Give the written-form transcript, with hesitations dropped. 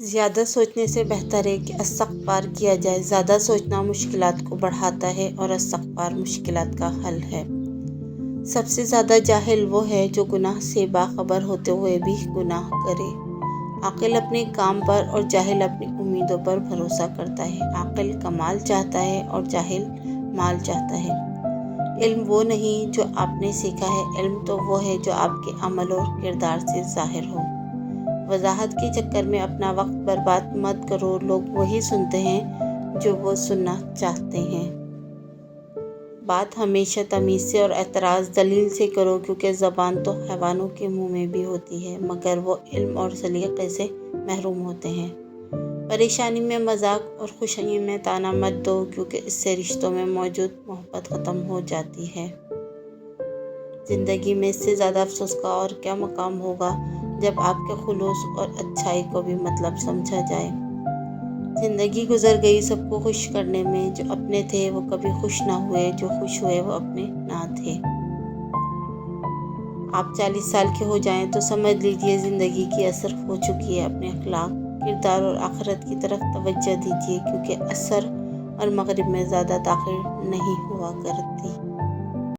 زیادہ سوچنے سے بہتر ہے کہ استغفار کیا جائے۔ زیادہ سوچنا مشکلات کو بڑھاتا ہے اور استغفار مشکلات کا حل ہے۔ سب سے زیادہ جاہل وہ ہے جو گناہ سے باخبر ہوتے ہوئے بھی گناہ کرے۔ عاقل اپنے کام پر اور جاہل اپنی امیدوں پر بھروسہ کرتا ہے۔ عاقل کمال چاہتا ہے اور جاہل مال چاہتا ہے۔ علم وہ نہیں جو آپ نے سیکھا ہے، علم تو وہ ہے جو آپ کے عمل اور کردار سے ظاہر ہو۔ وضاحت کے چکر میں اپنا وقت برباد مت کرو، لوگ وہی سنتے ہیں جو وہ سننا چاہتے ہیں۔ بات ہمیشہ تمیز سے اور اعتراض دلیل سے کرو، کیونکہ زبان تو حیوانوں کے منہ میں بھی ہوتی ہے مگر وہ علم اور سلیقے سے محروم ہوتے ہیں۔ پریشانی میں مذاق اور خوشی میں طعنہ مت دو، کیونکہ اس سے رشتوں میں موجود محبت ختم ہو جاتی ہے۔ زندگی میں اس سے زیادہ افسوس کا اور کیا مقام ہوگا جب آپ کے خلوص اور اچھائی کو بھی مطلب سمجھا جائے۔ زندگی گزر گئی سب کو خوش کرنے میں، جو اپنے تھے وہ کبھی خوش نہ ہوئے، جو خوش ہوئے وہ اپنے نہ تھے۔ آپ 40 سال کے ہو جائیں تو سمجھ لیجئے زندگی کی عصر ہو چکی ہے۔ اپنے اخلاق، کردار اور آخرت کی طرف توجہ دیجئے، کیونکہ عصر اور مغرب میں زیادہ تاخیر نہیں ہوا کرتی۔